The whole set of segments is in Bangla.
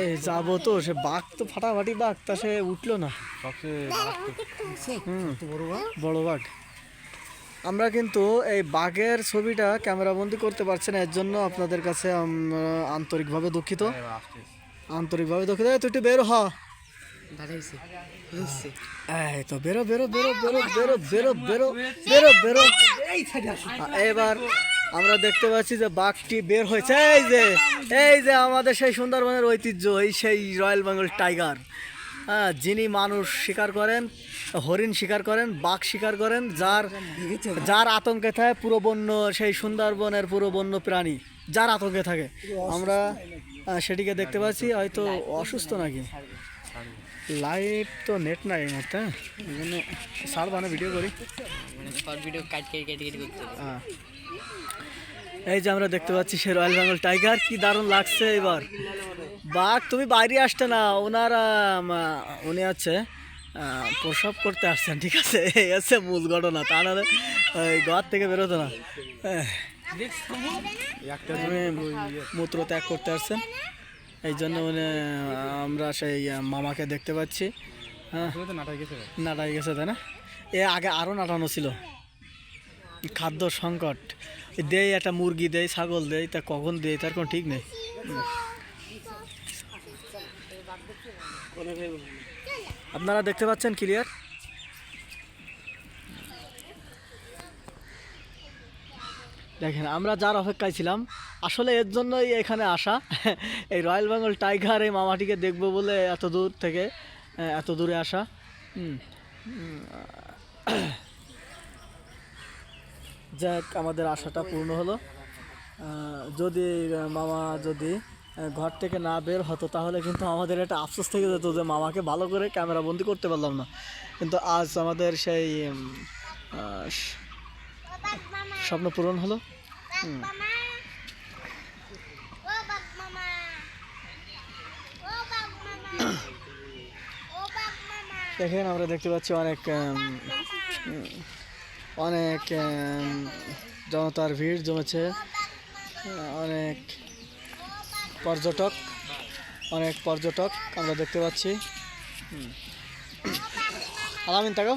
এই যাবো তো, সে বাঘ তো ফাটাফাটি বাঘ, তা সে উঠলো না। বড় বাঘ। আমরা কিন্তু এই বাঘের ছবিটা ক্যামেরাবন্দি করতে পারছি না, এর জন্য আপনাদের কাছে আন্তরিকভাবে দুঃখিত। আন্তরিকভাবে দুঃখিত। তুই একটু বেরো। এই তো বেরো বেরো বেরো বেরো বেরো বেরো বেরো বেরো বেরো। এবার আমরা দেখতে পাচ্ছি যে বাঘটি বের হয়েছে। এই যে আমাদের সেই সুন্দরবনের ঐতিহ্য, এই সেই রয়্যাল বেঙ্গল টাইগার। হ্যাঁ, যিনি মানুষ শিকার করেন, হরিণ শিকার করেন, বাঘ শিকার করেন, যার আতঙ্কে থাকে পুরো বন্য, সেই সুন্দরবনের পুরো বন্য প্রাণী যার আতঙ্কে থাকে, আমরা সেটিকে দেখতে পাচ্ছি। হয়তো অসুস্থ নাকি, লাইভ তো নেট নাই এই মুহূর্তে, এই জন্য সার বানা ভিডিও করি। হ্যাঁ, এই যে আমরা দেখতে পাচ্ছি সে রয়্যাল বেঙ্গল টাইগার, কি দারুণ লাগছে। এবার বাঘ তুমি বাইরে আসতে না, উনি আছে প্রসব করতে আসছেন, ঠিক আছে, এই হচ্ছে মূল ঘটনা, তা নাহলে ওই ঘর থেকে বেরোতো না। মূত্র ত্যাগ করতে আসছেন, এই জন্য আমরা সেই মামাকে দেখতে পাচ্ছি। হ্যাঁ, নাটাই গেছে তাই না? এ আগে আরও নাটানো ছিল। খাদ্য সংকট, দেয় একটা মুরগি দেয়, ছাগল দেয়, তা কখন দেয় তার কোনো ঠিক নেই। আপনারা দেখতে পাচ্ছেন ক্লিয়ার? দেখেন, আমরা যার অপেক্ষায় ছিলাম, আসলে এর জন্যই এখানে আসা, এই রয়্যাল বেঙ্গল টাইগার এই মামাটিকে দেখবো বলে এত দূর থেকে এত দূরে আসা। যাক, আমাদের আশাটা পূর্ণ হলো। যদি মামা যদি ঘর থেকে না বের হতো, তাহলে কিন্তু আমাদের একটা আফসোস থেকে যেত যে মামাকে ভালো করে ক্যামেরা বন্দি করতে পারলাম না। কিন্তু আজ আমাদের সেই স্বপ্ন পূরণ হলো। দেখেন, আমরা দেখতে পাচ্ছি অনেক অনেক জনতার ভিড় জমেছে, অনেক পর্যটক আমরা দেখতে পাচ্ছি। আলামিন তাকো,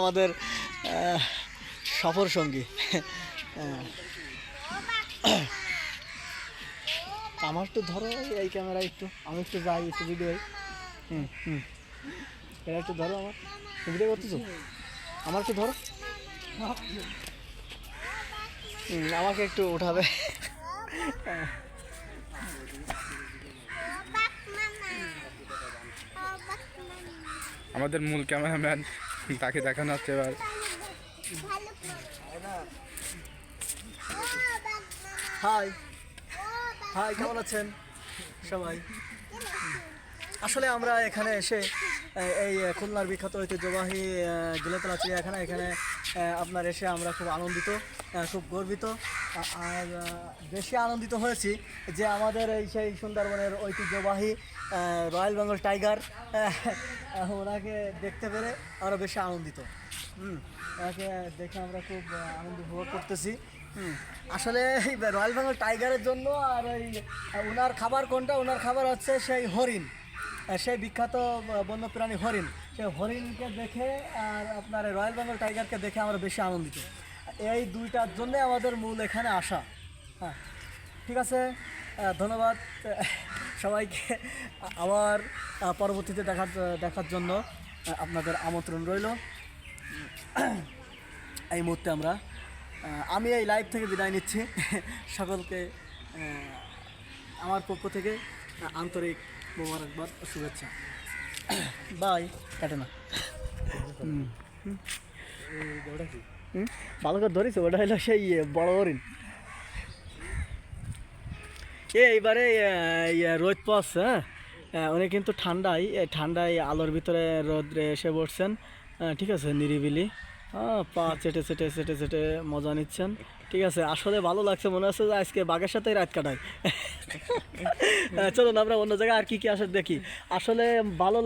আমাদের সফর সঙ্গী। আমার একটু ধরো এই ক্যামেরা, একটু আমি একটু যাই, একটু ভিডিও। এটা একটু ধরো, আমার ভিডিও করতেছো, আমার একটু ধরো, আমাকে একটু উঠাবে। আমাদের মূল ক্যামেরাম্যান, তাকে দেখানো হচ্ছে এবার। হাই হাই, কেমন আছেন সবাই? আসলে আমরা এখানে এসে এই খুলনার বিখ্যাত ঐতিহ্যবাহী গিলেতলা চিড়িয়াখানা, এখানে আপনার এসে আমরা খুব আনন্দিত, খুব গর্বিত, আর বেশি আনন্দিত হয়েছি যে আমাদের এই সেই সুন্দরবনের ঐতিহ্যবাহী রয়্যাল বেঙ্গল টাইগার, ওনাকে দেখতে পেরে আমরা বেশি আনন্দিত। ওনাকে দেখে আমরা খুব আনন্দ উপভোগ করতেছি। আসলে এই রয়্যাল বেঙ্গল টাইগারের জন্য, আর এই ওনার খাবার কোনটা, ওনার খাবার হচ্ছে সেই হরিণ, সেই বিখ্যাত বন্যপ্রাণী হরিণ। সেই হরিণকে দেখে আর আপনার রয়্যাল বেঙ্গল টাইগারকে দেখে আমরা বেশি আনন্দিত। এই দুইটার জন্যে আমাদের মূল এখানে আসা। হ্যাঁ, ঠিক আছে, ধন্যবাদ সবাইকে। আবার পরবর্তীতে দেখার জন্য আপনাদের আমন্ত্রণ রইল। এই মুহূর্তে আমি এই লাইভ থেকে বিদায় নিচ্ছি। সকলকে আমার পক্ষ থেকে আন্তরিক মোবারকবাদ, শুভেচ্ছা। বাই। কাটে না, ভালো করে ধরেছে, ওটা হলো সেই বড় হরিণ। এইবারে রোদ পাচ্ছে, হ্যাঁ, উনি কিন্তু ঠান্ডায় আলোর ভিতরে রোদ্রে এসে বসছেন, ঠিক আছে, নিরিবিলি পা চেটে চেটে চেটে চেটে মজা নিচ্ছেন, ঠিক আছে। আসলে ভালো লাগছে, মনে হচ্ছে যে আজকে বাঘের সাথেই রাত কাটাই। চলুন আমরা অন্য জায়গায় আর কি আসে দেখি। আসলে ভালো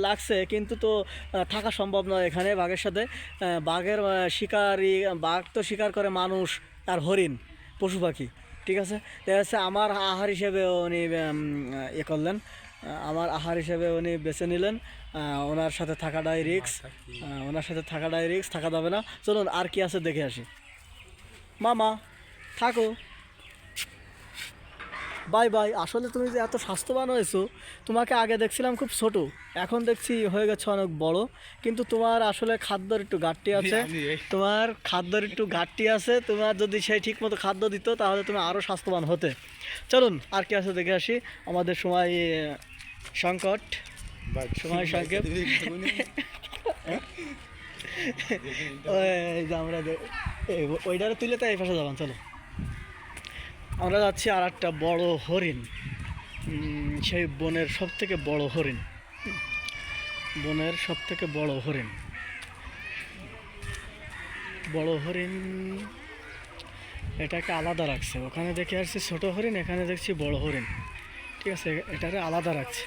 লাগছে, কিন্তু তো থাকা সম্ভব নয় এখানে বাঘের সাথে। বাঘের বাঘ তো শিকার করে মানুষ আর হরিণ, পশু পাখি। ঠিক আছে, দেখা যাচ্ছে আমার আহার হিসেবে উনি ইয়ে করলেন, আমার আহার হিসেবে উনি বেছে নিলেন। ওনার সাথে থাকাটাই রিক্স, ওনার সাথে থাকাটাই রিক্স, থাকা যাবে না। চলুন আর কি আছে দেখে আসি। মামা থাকো, বাই বাই। আসলে তুমি যে এত স্বাস্থ্যবান হয়েছো, তোমাকে আগে দেখছিলাম খুব ছোট, এখন দেখছি হয়ে গেছে অনেক বড়, কিন্তু তোমার আসলে খাদ্যের একটু ঘাটতি আছে, তোমার খাদ্যের একটু ঘাটতি আছে। তোমার যদি সেই ঠিক মতো খাদ্য দিত তাহলে তুমি আরও স্বাস্থ্যবান হতে। চলুন আর কি আছে দেখে আসি। আমাদের সময় সংকট, সময় সংক্ষেপ। ওই যে আমরা ওইটারে তুলে তো এই পাশে যাবান। চলো আমরা যাচ্ছি আর একটা বড় হরিণ, সেই বনের সব থেকে বড় হরিণ, বনের সব থেকে বড় হরিণ, বড় হরিণ। এটাকে আলাদা রাখছে, ওখানে দেখে আসছি ছোট হরিণ, এখানে দেখছি বড় হরিণ। ঠিক আছে, এটারে আলাদা রাখছে,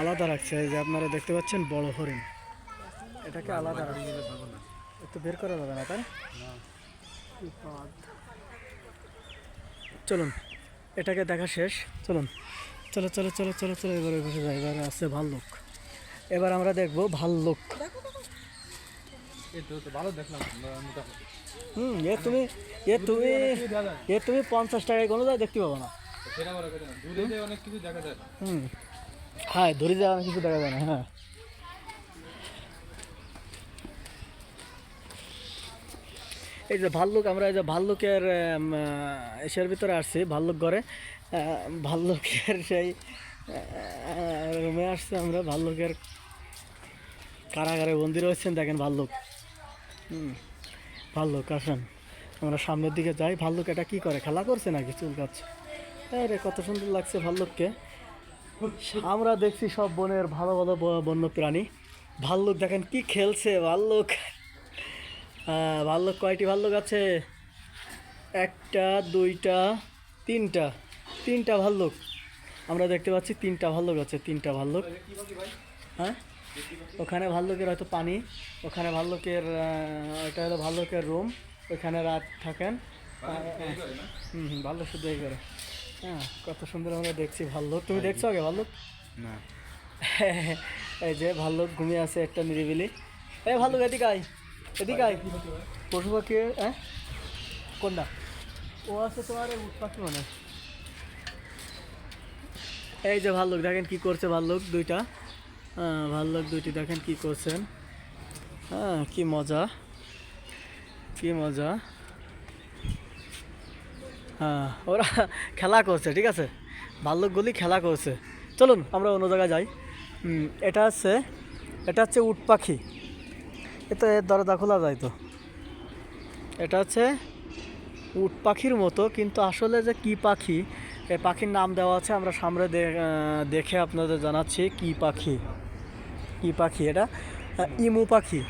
আলাদা রাখছে। এই যে আপনারা দেখতে পাচ্ছেন বড় হরিণ, এটাকে আলাদা রাখছে। একটু বের করা যাবে না তাই? চলুন এটাকে দেখা শেষ, চলুন চলো চলো চলো চলো চলো। এবারে বসে যাই, এবার আছে ভাল্লুক। এবার আমরা দেখবো ভাল্লুক। ভালো দেখলাম। এ তুমি এ তুমি এ তুমি 50 টাকায় কোনো যায় দেখতে পাবো না। অনেক কিছু দেখা যায়। হ্যাঁ, ধরে যায় অনেক কিছু দেখা যায় না। হ্যাঁ, এই যে ভাল্লুক, আমরা এই যে ভাল্লুকের এসের ভিতরে আসছি, ভাল্লুক ঘরে, ভাল্লুকের সেই রুমে আসছে আমরা। ভাল্লুকের কারাগারে বন্দি রয়েছেন, দেখেন ভাল্লুক। ভাল্লুক আসেন, আমরা সামনের দিকে যাই। ভাল্লুক এটা কি করে, খেলা করছে নাকি চুল কাচ্ছে? আরে কত সুন্দর লাগছে ভাল্লুককে। আমরা দেখছি সব বনের ভালো ভালো বন্য প্রাণী, ভাল্লুক দেখেন কি খেলছে। ভাল্লুক, ভাল্লুক কয়টি ভাল্লুক আছে? একটা, দুইটা, তিনটা, তিনটা ভাল্লুক আমরা দেখতে পাচ্ছি। তিনটা ভাল্লুক আছে, তিনটা ভাল্লুক। হ্যাঁ, ওখানে ভাল্লুকের হয়তো পানি, ওখানে ভাল্লুকের ওটা হলো ভাল্লুকের রুম, ওইখানে রাত থাকেন। ভাল্লুক শুধু এই করে। হ্যাঁ, কত সুন্দর আমরা দেখছি ভাল্লুক। তুমি দেখছো আগে ভাল্লুক? না। এই যে ভাল্লুক ঘুমিয়ে আছে একটা নিরিবিলি। এই ভাল্লুক এদিকে আয়, এদিকে আয়। পশু পাখি, হ্যাঁ কোনটা? ও আছে তোমার উট পাখি মনে হয়। এই যে ভাল্লুক দেখেন কি করছে, ভাল্লুক দুইটা, ভাল্লুক দুইটি দেখেন কি করছেন। হ্যাঁ, কি মজা, কি মজা। হ্যাঁ, ওরা খেলা করছে, ঠিক আছে, ভাল্লুকগুলি খেলা করছে। চলুন আমরা অন্য জায়গায় যাই। এটা হচ্ছে উট পাখি। এ তো এর দরজা খোলা যায় তো। এটা হচ্ছে উট পাখির মতো, কিন্তু আসলে যে কি পাখি, এই পাখির নাম দেওয়া আছে। আমরা সামনে দেখে আপনাদের জানাচ্ছি কি পাখি, কি পাখি এটা। ইমু পাখি,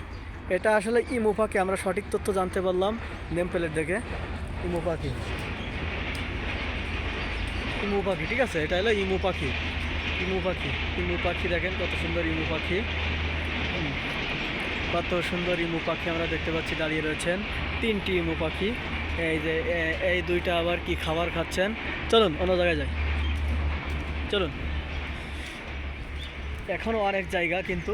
এটা আসলে ইমু পাখি। আমরা সঠিক তথ্য জানতে পারলাম নেম প্লেট দেখে। ইমু পাখি, ইমু পাখি, ঠিক আছে, এটা হলো ইমু পাখি। ইমু পাখি, ইমু পাখি দেখেন কত সুন্দর ইমু পাখি, কত সুন্দর ইমু পাখি আমরা দেখতে পাচ্ছি। দাঁড়িয়ে রয়েছেন তিনটি ইমু পাখি। এই যে এই দুইটা আবার কি খাবার খাচ্ছেন। চলুন অন্য জায়গায় যাই, চলুন। এখনও অনেক জায়গা, কিন্তু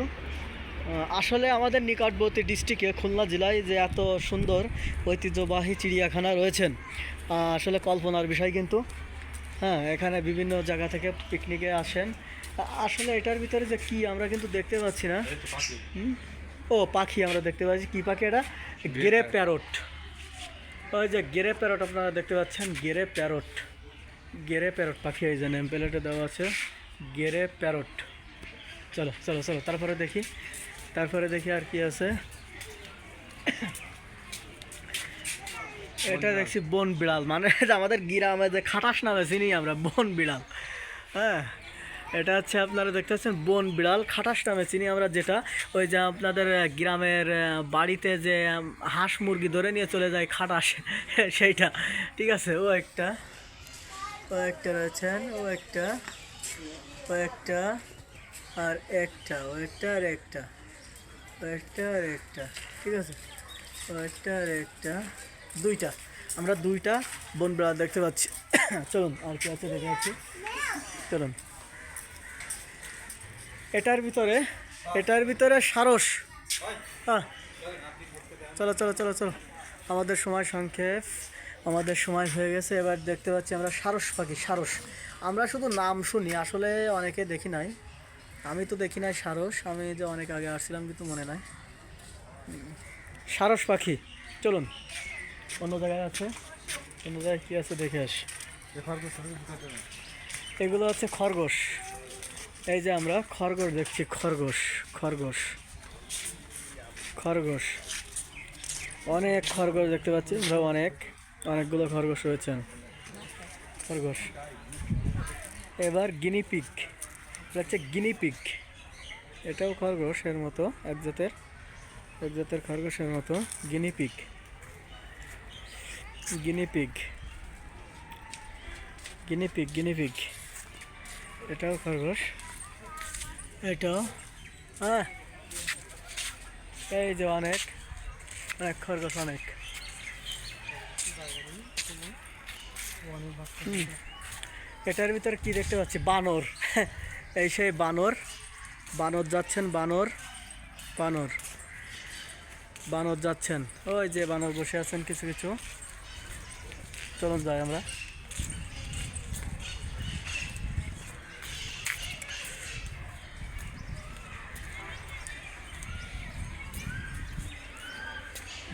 আসলে আমাদের নিকটবর্তী ডিস্ট্রিক্টে খুলনা জেলায় যে এত সুন্দর ঐতিহ্যবাহী চিড়িয়াখানা রয়েছেন, আসলে কল্পনার বিষয়। কিন্তু হ্যাঁ, এখানে বিভিন্ন জায়গা থেকে পিকনিকে আসেন। আসলে এটার ভিতরে যে কি আমরা কিন্তু দেখতে পাচ্ছি না। ও পাখি আমরা দেখতে পাচ্ছি, কি পাখি এটা? Grey parrot. ওই যে গেরে প্যারট আপনারা দেখতে পাচ্ছেন, গেরে প্যারট, গেরে প্যারট পাখি। এই যে নেম প্লেটে দেওয়া আছে গেরে প্যারট। চলো চলো চলো, তারপরে দেখি, তারপরে দেখি আর কি আছে। এটা দেখছি বন বিড়াল, মানে আমাদের গ্রামে যে খাটাস নামে চিনি আমরা, বন বিড়াল। হ্যাঁ, এটা হচ্ছে আপনারা দেখতে পাচ্ছেন বন বিড়াল, খাটাস নামে চিনি আমরা, যেটা ওই যে আপনাদের গ্রামের বাড়িতে যে হাঁস মুরগি ধরে নিয়ে চলে যায় খাটাস, সেইটা। ঠিক আছে, ও একটা, ও একটা রয়েছেন, ও একটা, ও একটা, আর একটা, ও একটা, আর একটা, ও একটা, আর একটা, ঠিক আছে, ও একটা, আর একটা, দুইটা। আমরা দুইটা বন বিড়াল দেখতে পাচ্ছি। চলুন আর কি আছে দেখে যাচ্ছি। চলুন, এটার ভিতরে সারস। হ্যাঁ, চলো চলো চলো চলো, আমাদের সময় সংক্ষেপ, আমাদের সময় হয়ে গেছে। এবার দেখতে পাচ্ছি আমরা সারস পাখি। সারস আমরা শুধু নাম শুনি, আসলে অনেকে দেখি নাই। আমি তো দেখি নাই সারস, আমি যে অনেক আগে আসছিলাম কিন্তু মনে নাই। সারস পাখি, চলুন অন্য জায়গায় আছে, অন্য জায়গায় কী আছে দেখে আসি। এগুলো হচ্ছে খরগোশ। এই যে আমরা খরগোশ দেখছি, খরগোশ খরগোশ খরগোশ, অনেক খরগোশ দেখতে পাচ্ছি আমরা, অনেকগুলো খরগোশ রয়েছেন, খরগোশ। এবার গিনিপিগ, এটা হচ্ছে গিনিপিগ, এটাও খরগোশের মতো, এক জাতের খরগোশের মতো। গিনিপিগ, গিনিপিগ, গিনিপিগ, গিনিপিগ, এটাও খরগোশ, এটাও। হ্যাঁ, এই যে অনেক খরগোশ, অনেক। এটার ভিতরে কি দেখতে পাচ্ছি? বানর। এই সেই বানর, বানর যাচ্ছেন, বানর বানর বানর যাচ্ছেন, ওই যে বানর বসে আছেন কিছু কিছু। চলুন যাই আমরা।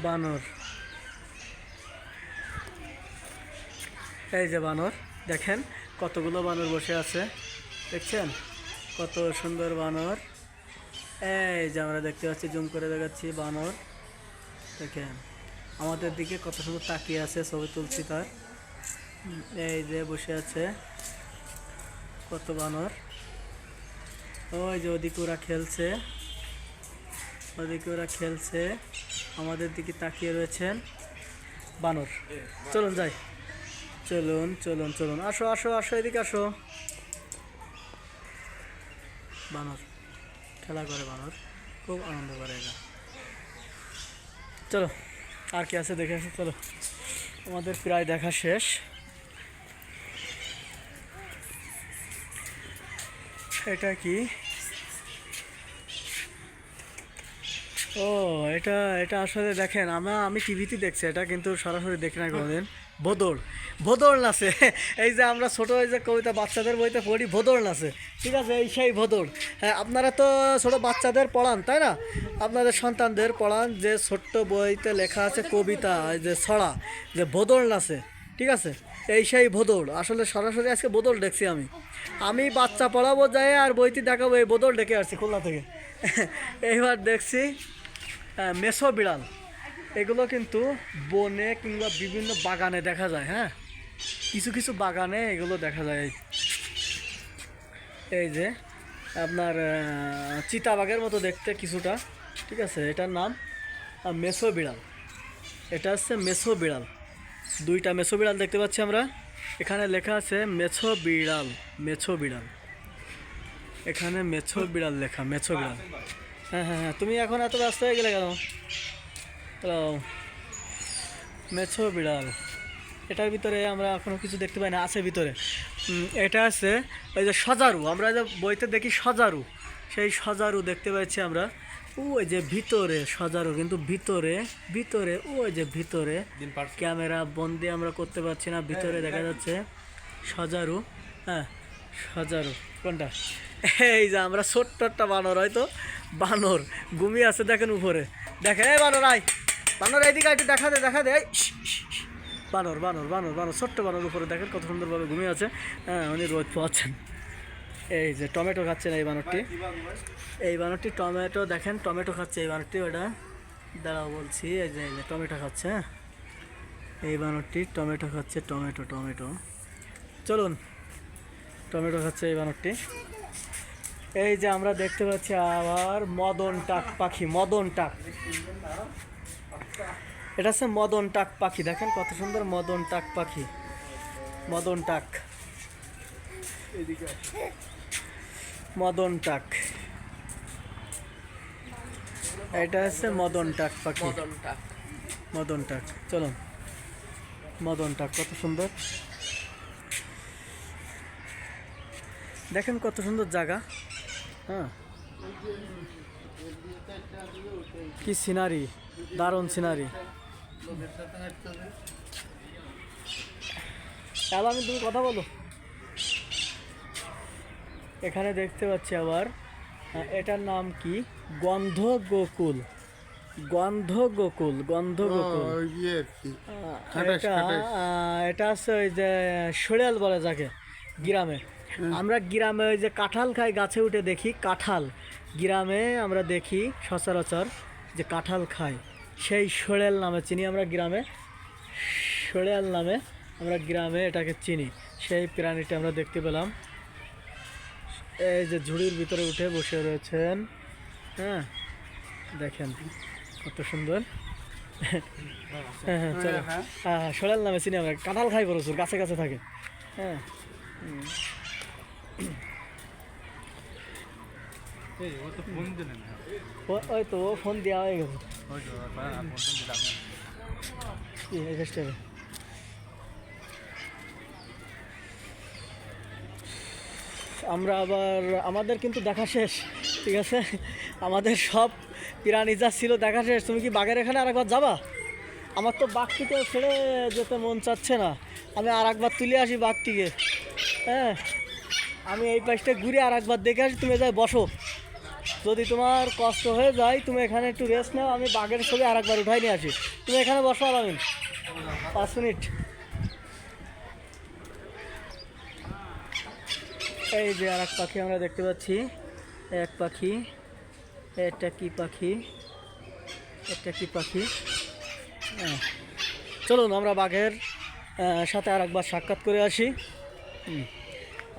বানর, এই যে বানর, দেখেন কতগুলো বানর বসে আছে, দেখছেন কত সুন্দর বানর। এই যে আমরা দেখতে পাচ্ছি, জুম করে দেখাচ্ছি, বানর দেখেন আমাদের দিকে কত সুন্দর তাকিয়ে আছে, ছবি তুলছি তার। এই যে বসে আছে কত বানর। ওই যে ওদিকে ওরা খেলছে, ওদিকে ওরা খেলছে, আমাদের দিকে তাকিয়ে রয়েছেন বানর। চলুন যাই, চলুন চলুন চলুন, আসো আসো আসো, এদিকে আসো। বানর খেলা করে, বানর খুব আনন্দ করে এরা। চলো আর কি আছে দেখে আসো। চলো, আমাদের প্রায় দেখা শেষ। এটা কি? ও, এটা এটা আসলে দেখেন, আমি টিভিতে দেখছি এটা, কিন্তু সরাসরি দেখি না কোনোদিন। ভোদড়, ভোদড় নাচে। এই যে আমরা ছোটো, এই যে কবিতা বাচ্চাদের বইতে পড়ি, ভোদড় নাচে, ঠিক আছে, এই সেই ভোদড়। হ্যাঁ, আপনারা তো ছোটো বাচ্চাদের পড়ান তাই না? আপনাদের সন্তানদের পড়ান, যে ছোট্ট বইতে লেখা আছে কবিতা, যে ছড়া, যে ভোদড় নাচে, ঠিক আছে, এই সেই ভোদড়। আসলে সরাসরি আজকে ভোদড় দেখছি আমি বাচ্চা পড়াবো যায়, আর বইতে দেখাবো, এই ভোদড় ডেকে আসছি খুলনা থেকে। এইবার দেখছি মেছো বিড়াল। এগুলো কিন্তু বনে কিংবা বিভিন্ন বাগানে দেখা যায়। হ্যাঁ, কিছু কিছু বাগানে এগুলো দেখা যায়। এই যে আপনার চিতাবাঘের মতো দেখতে কিছুটা, ঠিক আছে, এটার নাম মেছো বিড়াল। এটা হচ্ছে মেছো বিড়াল, দুইটা মেছো বিড়াল দেখতে পাচ্ছি আমরা। এখানে লেখা আছে মেছো বিড়াল, মেছো বিড়াল, এখানে মেছো বিড়াল লেখা, মেছো বিড়াল। হ্যাঁ হ্যাঁ হ্যাঁ, তুমি এখন এত ব্যস্ত হয়ে গেলে কেন? হ্যালো, মেছো বিড়াল। এটার ভিতরে আমরা এখনো কিছু দেখতে পাই না, আছে ভিতরে। এটা আছে ওই যে সজারু, আমরা যে বইতে দেখি সজারু, সেই সজারু দেখতে পাচ্ছি আমরা। ওই যে ভিতরে সজারু, কিন্তু ভিতরে ভিতরে ওই যে ভিতরে, ক্যামেরা বন্দি আমরা করতে পারছি না, ভিতরে দেখা যাচ্ছে সজারু। হ্যাঁ, সজারু কোনটা? এই যে আমরা ছোট্ট একটা বানর, হয়তো বানর ঘুমিয়ে আছে, দেখেন উপরে, দেখেন এই বানর, আয় বানর, এইদিকে একটু দেখা দে, দেখা দে। বানর বানর বানর বানর, ছোট্ট বানর উপরে দেখেন কত সুন্দরভাবে ঘুমিয়ে আছে। হ্যাঁ, উনি রোদ পোয়াচ্ছেন। এই যে টমেটো খাচ্ছেন এই বানরটি, এই বানরটি টমেটো, দেখেন টমেটো খাচ্ছে এই বানরটি। ওটা দাঁড়াও বলছি, এই যে টমেটো খাচ্ছে। হ্যাঁ, এই বানরটি টমেটো খাচ্ছে, টমেটো টমেটো। চলুন, টমেটো খাচ্ছে এই বানরটি। এই যে আমরা দেখতে পাচ্ছি আবার মদন টাক পাখি, মদন টাক। এটা হচ্ছে মদন টাক পাখি, দেখেন কত সুন্দর মদন টাক পাখি, মদন টাক, মদন টাক। এটা হচ্ছে মদন টাক পাখি, মদন টাক। চলুন, মদনটা কত সুন্দর, দেখেন কত সুন্দর জায়গা। হ্যাঁ, কি সিনারি, দারুণ সিনারি। আমি তুমি কথা বলো। এখানে দেখতে পাচ্ছি আবার এটার নাম কি, গন্ধ গোকুল, গন্ধ গোকুল, গন্ধ গোকুল। এটা এটা আছে ওই যে শৈলাল বলে যাকে গ্রামে। আমরা গ্রামে ওই যে কাঁঠাল খাই, গাছে উঠে দেখি কাঁঠাল, গ্রামে আমরা দেখি সচরাচর যে কাঁঠাল খাই, সেই শৈলাল নামে চিনি আমরা গ্রামে, শৈলাল নামে আমরা গ্রামে এটাকে চিনি। সেই প্রাণীটা আমরা দেখতে পেলাম। এই যে ঝুড়ির ভিতরে উঠে বসে রয়েছেন। হ্যাঁ, দেখেন কত সুন্দর। হ্যাঁ হ্যাঁ, চলো। হ্যাঁ হ্যাঁ, শৈলাল নামে চিনি আমরা, কাঁঠাল খাই প্রচুর, গাছে গাছে থাকে। হ্যাঁ, ওই তো ও ফোন দেওয়া হয়ে গেছে। আমরা আবার, আমাদের কিন্তু দেখা শেষ, ঠিক আছে, আমাদের সব প্রাণী যা ছিল দেখা শেষ। তুমি কি বাঘের এখানে আরেকবার যাবা? আমার তো বাঘটিকে ছেড়ে যেতে মন চাচ্ছে না, আমি আর একবার তুলে আসি বাঘটিকে। হ্যাঁ, আমি এই পাশটা ঘুরে আর একবার দেখে আসি, তুমি যাই বসো, যদি তোমার কষ্ট হয়ে যায় তুমি এখানে একটু রেস্ট নাও, আমি বাঘের ছবি আর একবার উঠাই নিয়ে আসি। তুমি এখানে বসো আলামিন, 5 মিনিট। এই যে আর এক পাখি আমরা দেখতে পাচ্ছি, এক পাখি, এটা কি পাখি, এটা কি পাখি। হ্যাঁ, চলুন আমরা বাঘের সাথে আর একবার সাক্ষাৎ করে আসি।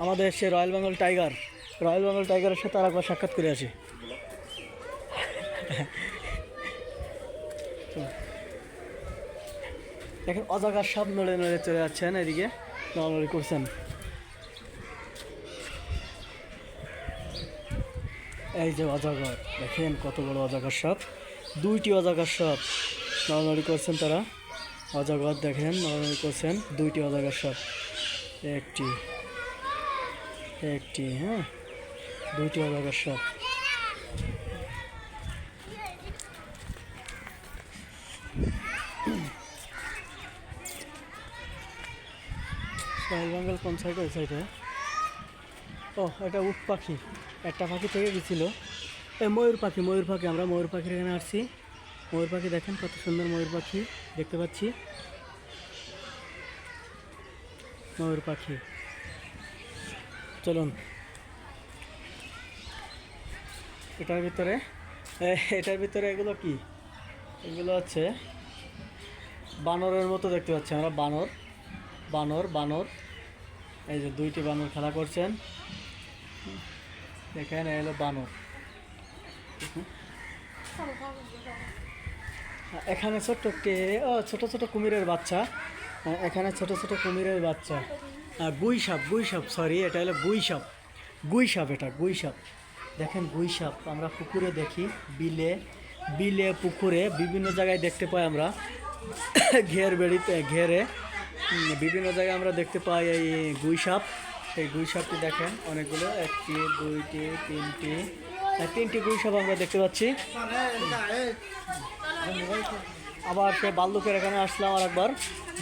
আমাদের সে royal Bengal tiger, royal Bengal টাইগারের সাথে আর একবার সাক্ষাৎ করে আসি। দেখেন অজাগার সব নড়ে নড়ে চলে যাচ্ছেন, এদিকে নড়ানড়ি করছেন। এই যে অজাগর, দেখেন কত বড় অজাগর সাপ, 2টি অজাগর সাপ নড়ানড়ি করছেন তারা। অজাগর দেখেন নড়ানড়ি করছেন, 2টি অজাগর সাপ, একটি একটি, হ্যাঁ 2টি অজাগর সাপ। রয়্যাল বেঙ্গল কোন সাইডে? ওই সাইডে। ও, এটা উট পাখি, একটা পাখি থেকে গেছিলো। ময়ূর পাখি, ময়ূর পাখি, আমরা ময়ূর পাখির এখানে আসছি। ময়ূর পাখি দেখেন কত সুন্দর ময়ূর পাখি দেখতে পাচ্ছি, ময়ূর পাখি। চলুন এটার ভিতরে, এটার ভিতরে এগুলো কি, এগুলো হচ্ছে বানরের মতো দেখতে পাচ্ছি আমরা, বানর, বানর, বানর। এই যে 2টি বানর খেলা করছেন, এখানে এলো বানর। এখানে ছোট্ট একটি, ছোট ছোট কুমিরের বাচ্চা, এখানে ছোট ছোট কুমিরের বাচ্চা। গুই সাপ, গুই সাপ, সরি, এটা হলো গুই সাপ, গুই সাপ, এটা গুই সাপ। দেখেন গুই সাপ আমরা পুকুরে দেখি, বিলে, বিলে, পুকুরে, বিভিন্ন জায়গায় দেখতে পাই আমরা। ঘের বেড়িতে, ঘেরে বিভিন্ন জায়গায় আমরা দেখতে পাই এই গুই সাপ। এই গুই সাপটি দেখেন অনেকগুলো, 1টি 2টি 3টি, 3টি গুই সাপ আমরা দেখতে পাচ্ছি। আবার সে ভাল্লুকের এখানে আসলাম আর একবার,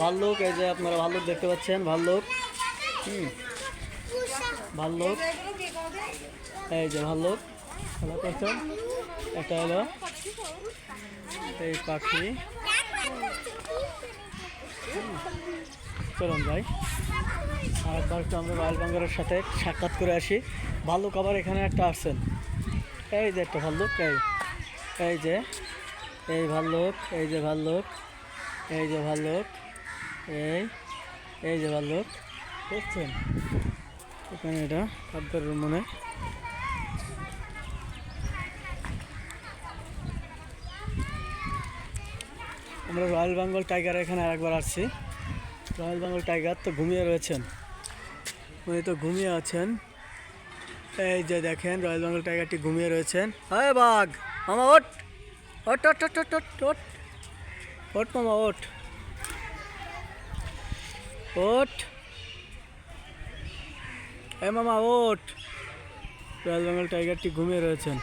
ভাল্লুক, এই যে আপনারা ভাল্লুক দেখতে পাচ্ছেন, ভাল্লুক, ভাল্লুক, এই যে ভাল্লুক খেলা করছেন। এটা হলো এই পাখি। চলুন যাই আর একবার একটু আমরা রয়্যাল বেঙ্গলের সাথে সাক্ষাৎ করে আসি। ভাল্লুক আবার এখানে একটা আসছেন, এই যে একটা ভাল্লুক, এই যে, এই ভাল্লুক, এই যে ভাল্লুক, এই যে ভাল্লুক, এই যে ভাল্লুক দেখছেন এখানে, এটা খাদ্যের মনে। আমরা রয়্যাল বেঙ্গল টাইগার এখানে আরেকবার আসছি। রয়্যাল বেঙ্গল টাইগার তো ঘুমিয়ে রয়েছেন, উনি তো ঘুমিয়ে আছেন। এই যে দেখেন রয়্যাল বেঙ্গল টাইগারটি ঘুমিয়ে রয়েছেন। হ্যাঁ বাঘ মামা, ওঠ ওঠ ওঠ ওঠ ওঠ ওঠ ওঠ মামা ওঠ। ওঠ এ মামা ওঠ। রয়্যাল বেঙ্গল টাইগারটি ঘুমিয়ে রয়েছেন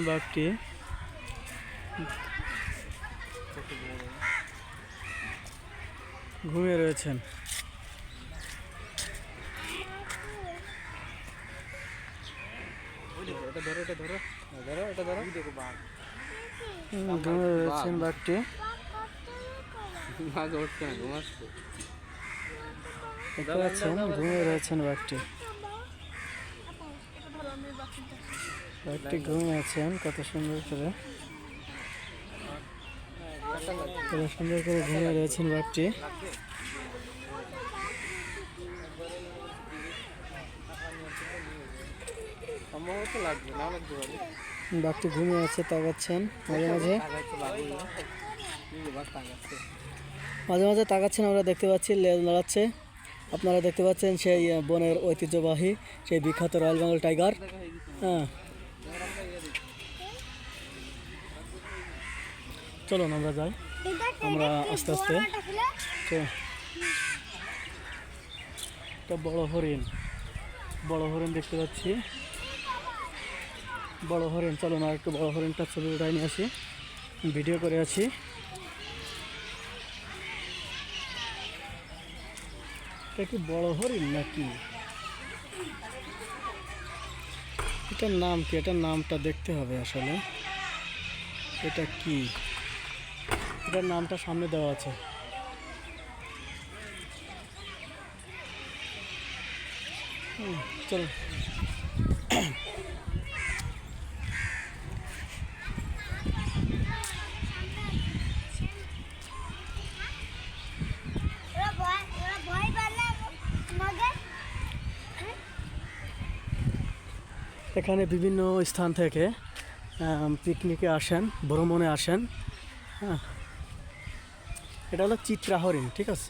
বাঘটি। ঘুমিয়ে রয়েছেন। ঘুমিয়ে রয়েছেন বাঘটি। দেখতে পাচ্ছেন ঘুমিয়ে রয়েছেন বাঘটি। বাঘটি ঘুমিয়ে আছেন কত সুন্দর করে ঘুমিয়ে রয়েছেন বাঘটি। বাঘটি ঘুমিয়ে আছে, তাকাচ্ছেন মাঝে মাঝে তাকাচ্ছেন, আমরা দেখতে পাচ্ছি লেজ নাড়াচ্ছে। আপনারা দেখতে পাচ্ছেন সেই বনের ঐতিহ্যবাহী সেই বিখ্যাত রয়্যাল বেঙ্গল টাইগার। হ্যাঁ, চলুন আমরা যাই, আমরা আস্তে আস্তে। একটা বড় হরিণ দেখতে পাচ্ছি, বড় হরিণ। চলুন আর একটু বড় হরিণটা ছবি উঠাই নিয়ে আসি, ভিডিও করে আছি। এটা কি বড় হরিণ নাকি? এটার নাম কি? এটার নামটা দেখতে হবে আসলে। এটা কি? এটার নামটা সামনে দেওয়া আছে। চলো এখানে বিভিন্ন স্থান থেকে পিকনিকে আসেন, ভ্রমণে আসেন। হ্যাঁ, এটা হলো চিত্রা হরিণ, ঠিক আছে?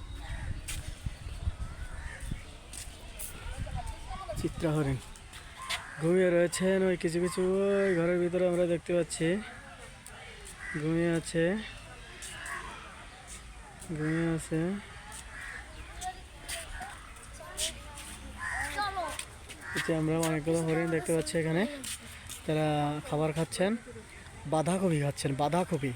চিত্রা হরিণ ঘুমিয়ে রয়েছেন ওই কিছু কিছু ওই ঘরের ভিতরে আমরা দেখতে পাচ্ছি। ঘুমিয়ে আছে। আমরা অনেকগুলো হরিণ দেখতে পাচ্ছি এখানে। তারা খাবার খাচ্ছেন, বাঁধাকপি খাচ্ছেন। বাঁধাকপি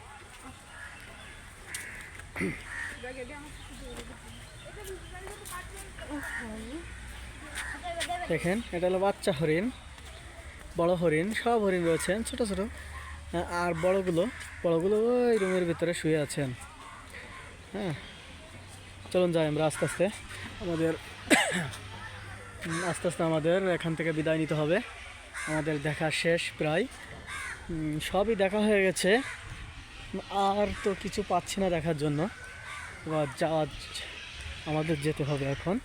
দেখেন, এটা হলো বাচ্চা হরিণ। বড় হরিণ, সব হরিণ রয়েছেন, ছোট ছোট। আর বড়গুলো ওই রুমের ভিতরে শুয়ে আছেন। হ্যাঁ, চলুন যাই আমরা আস্তে আস্তে আমাদের এখান থেকে বিদায় নিতে হবে। আমাদের দেখা শেষ প্রায়, সবই দেখা হয়ে গেছে। আর তো কিছু পাচ্ছি না দেখার জন্য। এবার আমাদের যেতে হবে এখন।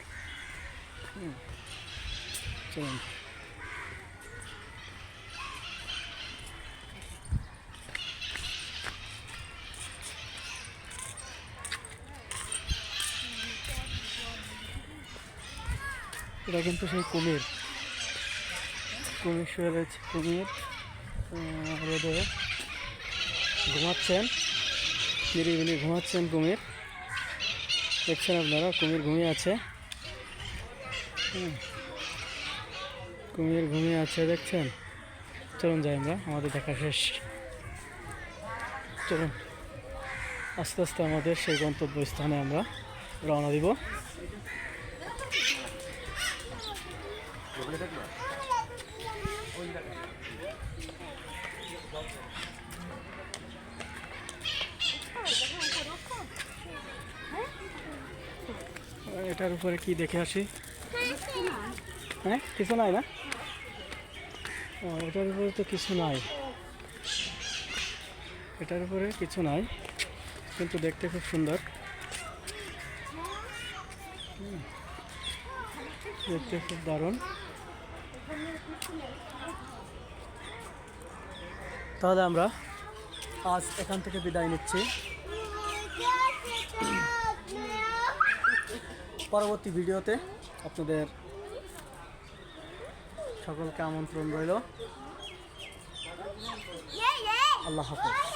চলুন। এটা কিন্তু সেই কুমির শুয়ে রয়েছে। কুমির রোদে ঘুমাচ্ছেন, নিরিবিলি ঘুমাচ্ছেন কুমির। দেখছেন আপনারা, কুমির ঘুমিয়ে আছে। কুমির ঘুমিয়ে আছে, দেখছেন? চলুন যাই আমরা, আমাদের দেখা শেষ। চলুন আস্তে আস্তে আমাদের সেই গন্তব্যস্থানে আমরা রওনা দিব। এটার উপরে কি দেখে আসি? হ্যাঁ, কিছু নাই না? এটার উপরে তো কিছু নাই। এটার উপরে কিছু নাই, কিন্তু দেখতে খুব সুন্দর। দেখতে খুব দারুণ। তাহলে আমরা আজ এখান থেকে বিদায় নিচ্ছি। পরবর্তী ভিডিওতে আপনাদের সকলকে আমন্ত্রণ রইল। আল্লাহ হাফেজ।